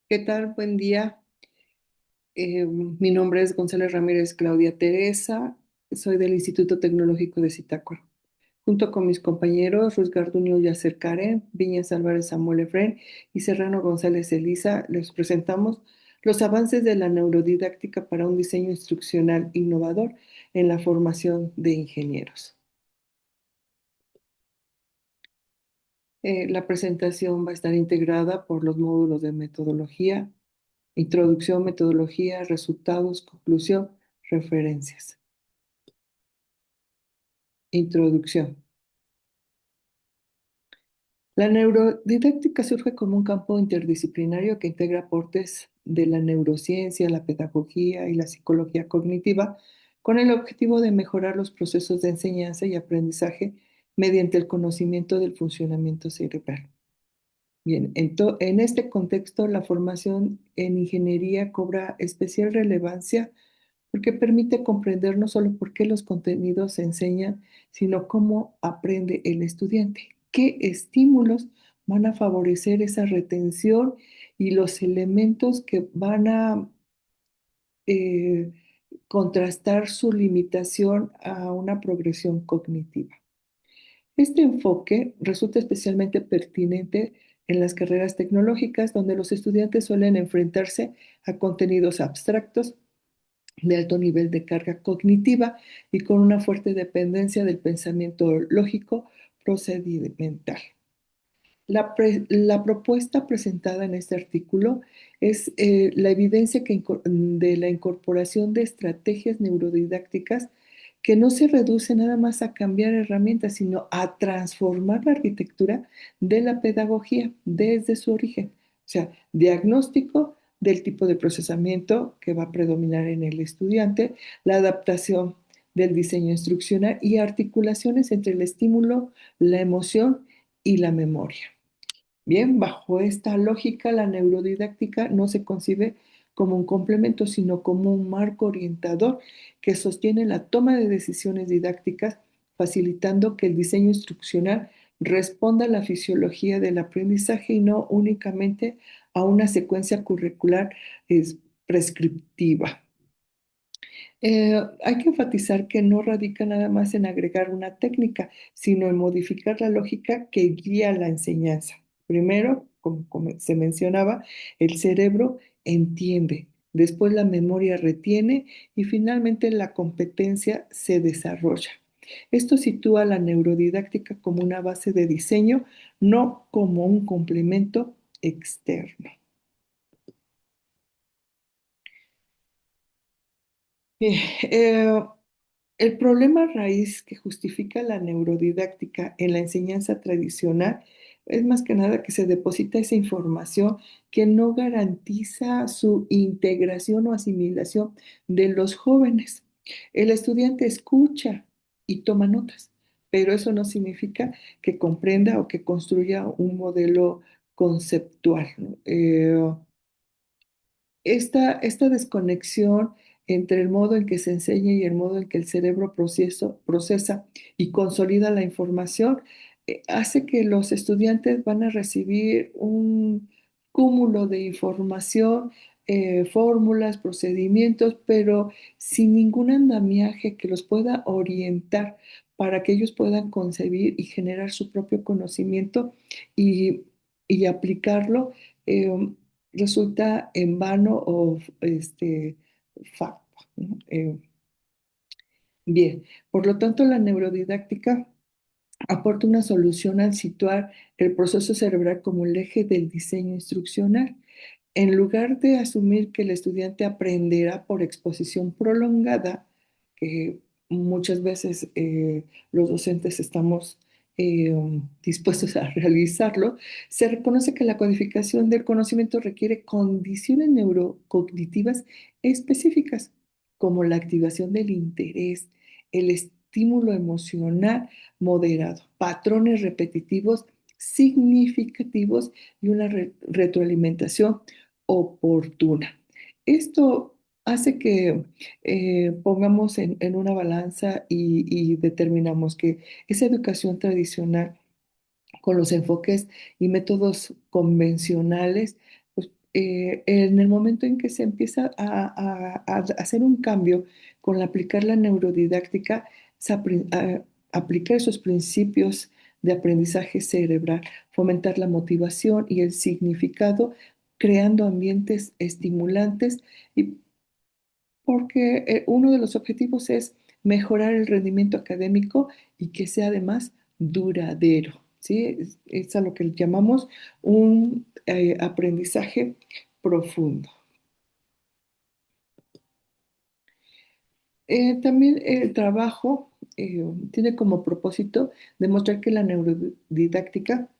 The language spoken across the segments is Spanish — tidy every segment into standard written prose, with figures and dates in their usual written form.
¿Qué tal? Buen día. Mi nombre es González Ramírez Claudia Teresa. Soy del Instituto Tecnológico de Zitácuaro. Junto con mis compañeros Ruiz Garduño Yacer Karen, Viñas Álvarez Samuel Efrén y Serrano González Elisa, les presentamos los avances de la neurodidáctica para un diseño instruccional innovador en la formación de ingenieros. La presentación va a estar integrada por los módulos de metodología, introducción, metodología, resultados, conclusión, referencias. Introducción. La neurodidáctica surge como un campo interdisciplinario que integra aportes de la neurociencia, la pedagogía y la psicología cognitiva con el objetivo de mejorar los procesos de enseñanza y aprendizaje mediante el conocimiento del funcionamiento cerebral. Bien, en este contexto, la formación en ingeniería cobra especial relevancia porque permite comprender no solo por qué los contenidos se enseñan, sino cómo aprende el estudiante, qué estímulos van a favorecer esa retención y los elementos que van a eh, contrastar su limitación a una progresión cognitiva. Este enfoque resulta especialmente pertinente en las carreras tecnológicas, donde los estudiantes suelen enfrentarse a contenidos abstractos de alto nivel de carga cognitiva y con una fuerte dependencia del pensamiento lógico procedimental. La propuesta presentada en este artículo es la evidencia de la incorporación de estrategias neurodidácticas que no se reduce nada más a cambiar herramientas, sino a transformar la arquitectura de la pedagogía desde su origen. O sea, diagnóstico del tipo de procesamiento que va a predominar en el estudiante, la adaptación del diseño instruccional y articulaciones entre el estímulo, la emoción y la memoria. Bien, bajo esta lógica, la neurodidáctica no se concibe como un complemento, sino como un marco orientador que sostiene la toma de decisiones didácticas, facilitando que el diseño instruccional responda a la fisiología del aprendizaje y no únicamente a una secuencia curricular prescriptiva. Hay que enfatizar que no radica nada más en agregar una técnica, sino en modificar la lógica que guía la enseñanza. Primero, como se mencionaba, el cerebro entiende, después la memoria retiene y finalmente la competencia se desarrolla. Esto sitúa la neurodidáctica como una base de diseño, no como un complemento externo. Bien, el problema raíz que justifica la neurodidáctica en la enseñanza tradicional es más que nada que se deposita esa información que no garantiza su integración o asimilación de los jóvenes. El estudiante escucha y toma notas, pero eso no significa que comprenda o que construya un modelo conceptual, ¿no? Esta desconexión entre el modo en que se enseña y el modo en que el cerebro procesa y consolida la información, hace que los estudiantes van a recibir un cúmulo de información, fórmulas, procedimientos, pero sin ningún andamiaje que los pueda orientar para que ellos puedan concebir y generar su propio conocimiento y, y aplicarlo. Resulta en vano o facto, ¿no? Bien, por lo tanto, la neurodidáctica aporta una solución al situar el proceso cerebral como el eje del diseño instruccional. En lugar de asumir que el estudiante aprenderá por exposición prolongada, que muchas veces los docentes estamos dispuestos a realizarlo, se reconoce que la codificación del conocimiento requiere condiciones neurocognitivas específicas, como la activación del interés, el estímulo emocional moderado, patrones repetitivos significativos y una retroalimentación oportuna. Esto hace que pongamos en una balanza y determinamos que esa educación tradicional con los enfoques y métodos convencionales, pues en el momento en que se empieza a hacer un cambio con aplicar la neurodidáctica, aplicar esos principios de aprendizaje cerebral, fomentar la motivación y el significado, creando ambientes estimulantes y porque uno de los objetivos es mejorar el rendimiento académico y que sea además duradero, ¿sí? Es a lo que llamamos un aprendizaje profundo. También el trabajo tiene como propósito demostrar que la neurodidáctica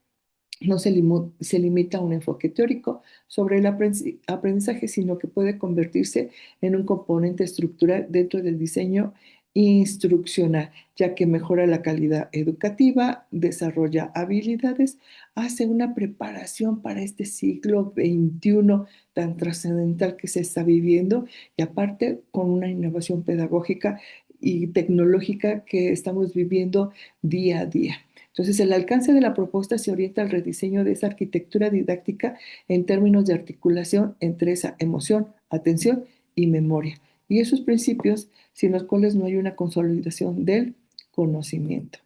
no se limita a un enfoque teórico sobre el aprendizaje, sino que puede convertirse en un componente estructural dentro del diseño instruccional, ya que mejora la calidad educativa, desarrolla habilidades, hace una preparación para este siglo XXI tan trascendental que se está viviendo y aparte con una innovación pedagógica y tecnológica que estamos viviendo día a día. Entonces, el alcance de la propuesta se orienta al rediseño de esa arquitectura didáctica en términos de articulación entre esa emoción, atención y memoria. Y esos principios sin los cuales no hay una consolidación del conocimiento.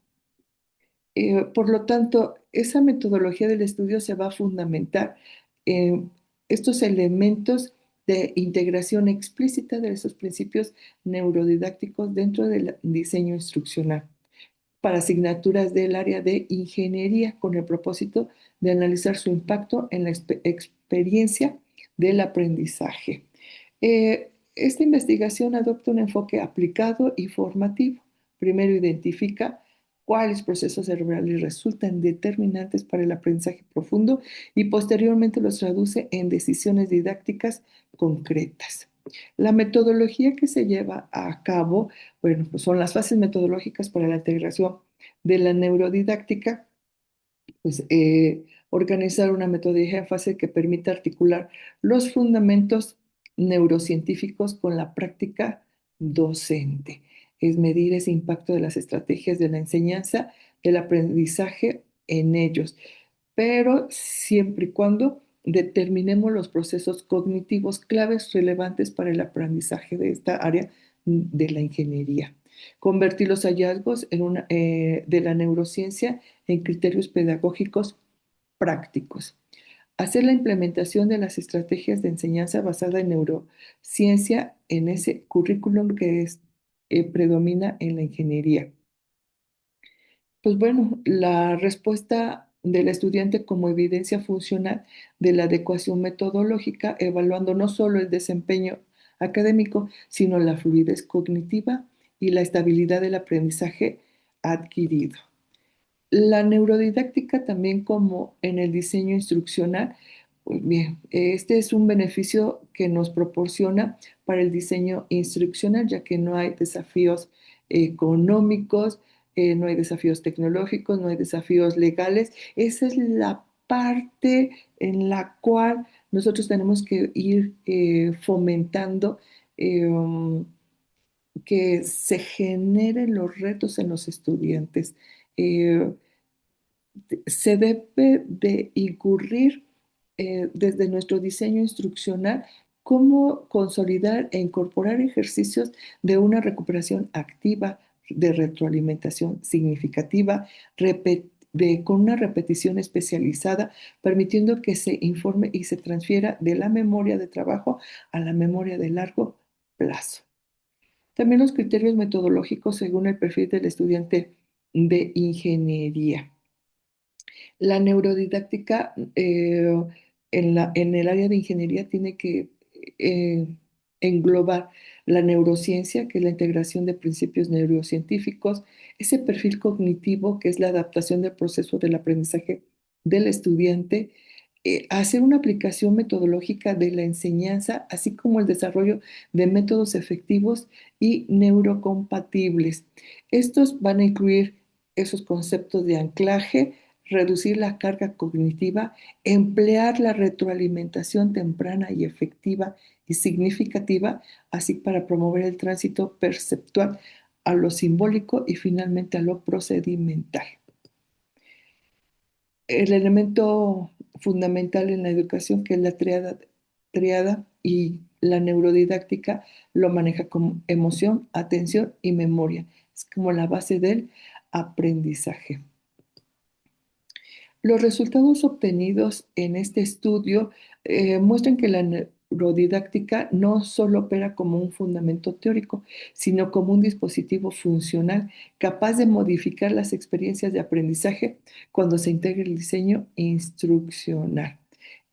Por lo tanto, esa metodología del estudio se va a fundamentar en estos elementos de integración explícita de esos principios neurodidácticos dentro del diseño instruccional para asignaturas del área de ingeniería con el propósito de analizar su impacto en la experiencia del aprendizaje. Esta investigación adopta un enfoque aplicado y formativo. Primero identifica cuáles procesos cerebrales resultan determinantes para el aprendizaje profundo y posteriormente los traduce en decisiones didácticas concretas. La metodología que se lleva a cabo, bueno, pues son las fases metodológicas para la integración de la neurodidáctica, pues organizar una metodología en fase que permita articular los fundamentos neurocientíficos con la práctica docente. Es medir ese impacto de las estrategias de la enseñanza, del aprendizaje en ellos, pero siempre y cuando determinemos los procesos cognitivos claves relevantes para el aprendizaje de esta área de la ingeniería. Convertir los hallazgos de la neurociencia en criterios pedagógicos prácticos. Hacer la implementación de las estrategias de enseñanza basada en neurociencia en ese currículum que predomina en la ingeniería. Pues bueno, la respuesta del estudiante como evidencia funcional de la adecuación metodológica, evaluando no solo el desempeño académico, sino la fluidez cognitiva y la estabilidad del aprendizaje adquirido. La neurodidáctica también como en el diseño instruccional, pues bien, este es un beneficio que nos proporciona para el diseño instruccional, ya que no hay desafíos económicos, no hay desafíos tecnológicos, no hay desafíos legales. Esa es la parte en la cual nosotros tenemos que ir fomentando que se generen los retos en los estudiantes. Eh, Se debe de incurrir desde nuestro diseño instruccional cómo consolidar e incorporar ejercicios de una recuperación activa, de retroalimentación significativa, con una repetición especializada, permitiendo que se informe y se transfiera de la memoria de trabajo a la memoria de largo plazo. También los criterios metodológicos según el perfil del estudiante de ingeniería. La neurodidáctica en el área de ingeniería tiene que eh, englobar la neurociencia, que es la integración de principios neurocientíficos, ese perfil cognitivo, que es la adaptación del proceso del aprendizaje del estudiante, hacer una aplicación metodológica de la enseñanza, así como el desarrollo de métodos efectivos y neurocompatibles. Estos van a incluir esos conceptos de anclaje, reducir la carga cognitiva, emplear la retroalimentación temprana y efectiva y significativa, así para promover el tránsito perceptual a lo simbólico y finalmente a lo procedimental. El elemento fundamental en la educación, que es la tríada triada y la neurodidáctica lo maneja como emoción, atención y memoria. Es como la base del aprendizaje. Los resultados obtenidos en este estudio muestran que la neurodidáctica no solo opera como un fundamento teórico, sino como un dispositivo funcional capaz de modificar las experiencias de aprendizaje cuando se integra el diseño instruccional.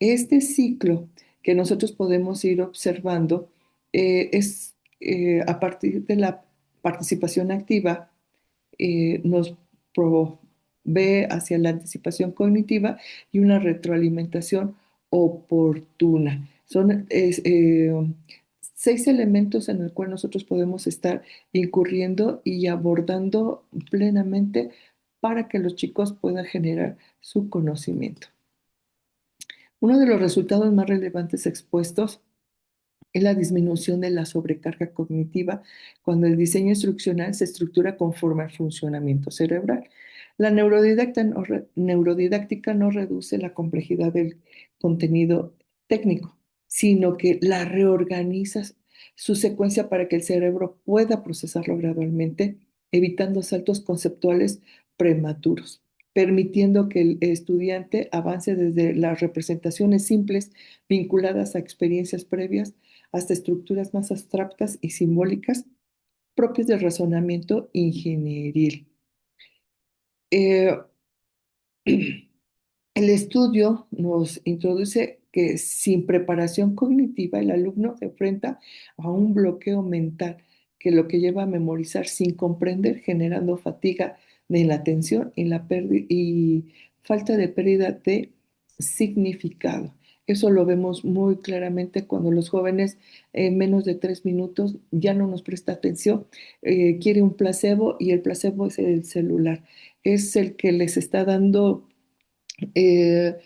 Este ciclo que nosotros podemos ir observando es a partir de la participación activa nos provee hacia la anticipación cognitiva y una retroalimentación oportuna. Son 6 elementos en el cual nosotros podemos estar incurriendo y abordando plenamente para que los chicos puedan generar su conocimiento. Uno de los resultados más relevantes expuestos es la disminución de la sobrecarga cognitiva cuando el diseño instruccional se estructura conforme al funcionamiento cerebral. La neurodidáctica no reduce la complejidad del contenido técnico, sino que la reorganiza su secuencia para que el cerebro pueda procesarlo gradualmente, evitando saltos conceptuales prematuros, permitiendo que el estudiante avance desde las representaciones simples vinculadas a experiencias previas hasta estructuras más abstractas y simbólicas propias del razonamiento ingenieril. Eh, el estudio nos introduce que sin preparación cognitiva el alumno se enfrenta a un bloqueo mental que lo que lleva a memorizar sin comprender, generando fatiga de la atención y, y falta de pérdida de significado. Eso lo vemos muy claramente cuando los jóvenes en menos de 3 minutos ya no nos presta atención, quiere un placebo y el placebo es el celular, es el que les está dando eh,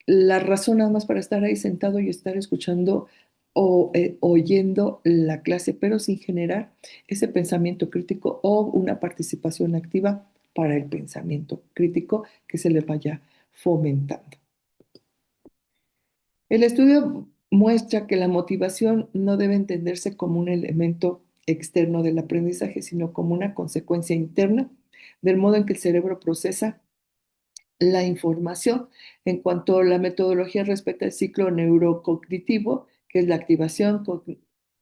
la razón nada más para estar ahí sentado y estar escuchando o oyendo la clase, pero sin generar ese pensamiento crítico o una participación activa para el pensamiento crítico que se le vaya fomentando. El estudio muestra que la motivación no debe entenderse como un elemento externo del aprendizaje, sino como una consecuencia interna del modo en que el cerebro procesa la información. En cuanto a la metodología respecto al ciclo neurocognitivo, que es la activación,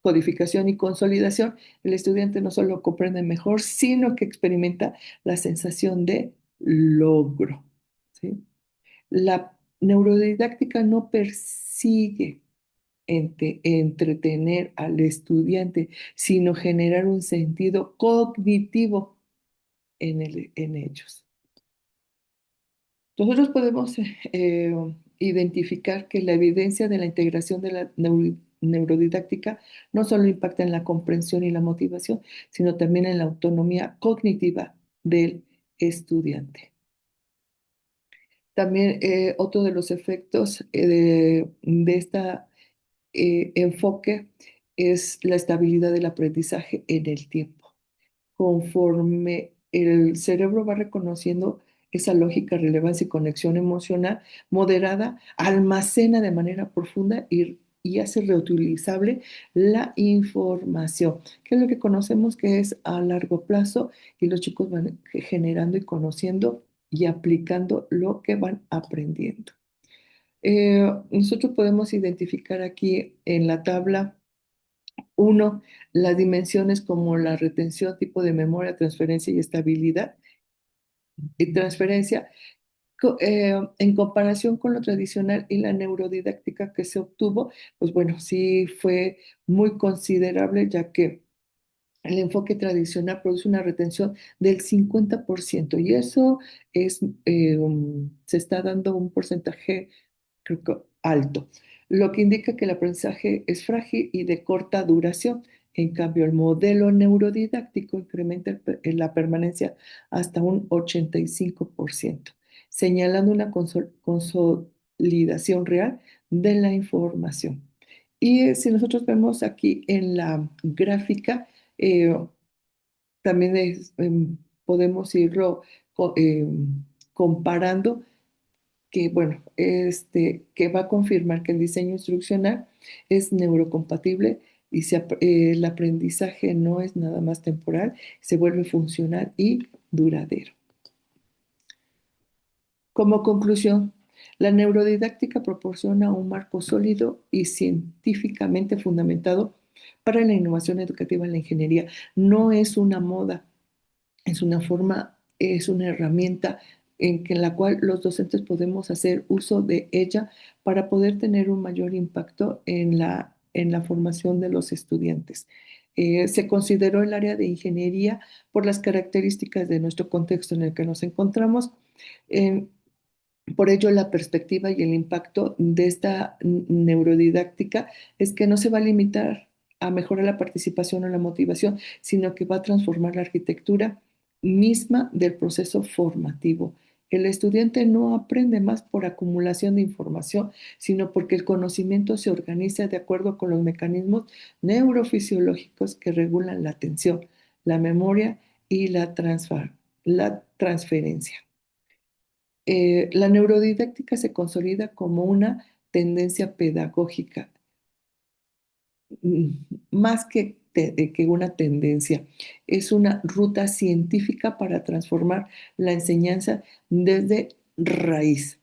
codificación y consolidación, el estudiante no solo comprende mejor, sino que experimenta la sensación de logro. ¿Sí? La neurodidáctica no persigue entretener al estudiante, sino generar un sentido cognitivo en ellos. Nosotros podemos identificar que la evidencia de la integración de la neurodidáctica no solo impacta en la comprensión y la motivación, sino también en la autonomía cognitiva del estudiante. También otro de los efectos de este enfoque es la estabilidad del aprendizaje en el tiempo. Conforme el cerebro va reconociendo esa lógica, relevancia y conexión emocional moderada, almacena de manera profunda y hace reutilizable la información, que es lo que conocemos que es a largo plazo y los chicos van generando y conociendo y aplicando lo que van aprendiendo. Nosotros podemos identificar aquí en la tabla uno, las dimensiones como la retención, tipo de memoria, transferencia y estabilidad y transferencia, en comparación con lo tradicional y la neurodidáctica que se obtuvo, pues bueno, sí fue muy considerable, ya que el enfoque tradicional produce una retención del 50% y eso es, se está dando un porcentaje, creo que alto, lo que indica que el aprendizaje es frágil y de corta duración. En cambio, el modelo neurodidáctico incrementa la permanencia hasta un 85%, señalando una consolidación real de la información. Y si nosotros vemos aquí en la gráfica, eh, también podemos irlo comparando que, bueno, que va a confirmar que el diseño instruccional es neurocompatible y el aprendizaje no es nada más temporal, se vuelve funcional y duradero. Como conclusión, la neurodidáctica proporciona un marco sólido y científicamente fundamentado para la innovación educativa en la ingeniería. No es una moda, es una forma, es una herramienta en la cual los docentes podemos hacer uso de ella para poder tener un mayor impacto en la formación de los estudiantes. Se consideró el área de ingeniería por las características de nuestro contexto en el que nos encontramos. Eh, por ello, la perspectiva y el impacto de esta neurodidáctica es que no se va a limitar a mejorar la participación o la motivación, sino que va a transformar la arquitectura misma del proceso formativo. El estudiante no aprende más por acumulación de información, sino porque el conocimiento se organiza de acuerdo con los mecanismos neurofisiológicos que regulan la atención, la memoria y la transferencia. La neurodidáctica se consolida como una tendencia pedagógica, mm, más que una tendencia. Es una ruta científica para transformar la enseñanza desde raíz.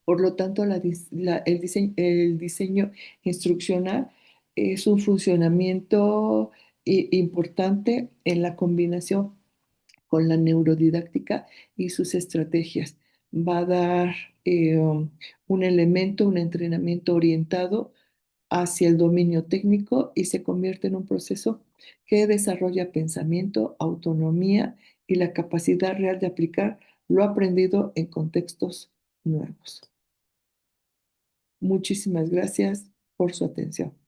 Por lo tanto, el diseño instruccional es un funcionamiento importante en la combinación con la neurodidáctica y sus estrategias. Va a dar un elemento, un entrenamiento orientado hacia el dominio técnico y se convierte en un proceso que desarrolla pensamiento, autonomía y la capacidad real de aplicar lo aprendido en contextos nuevos. Muchísimas gracias por su atención.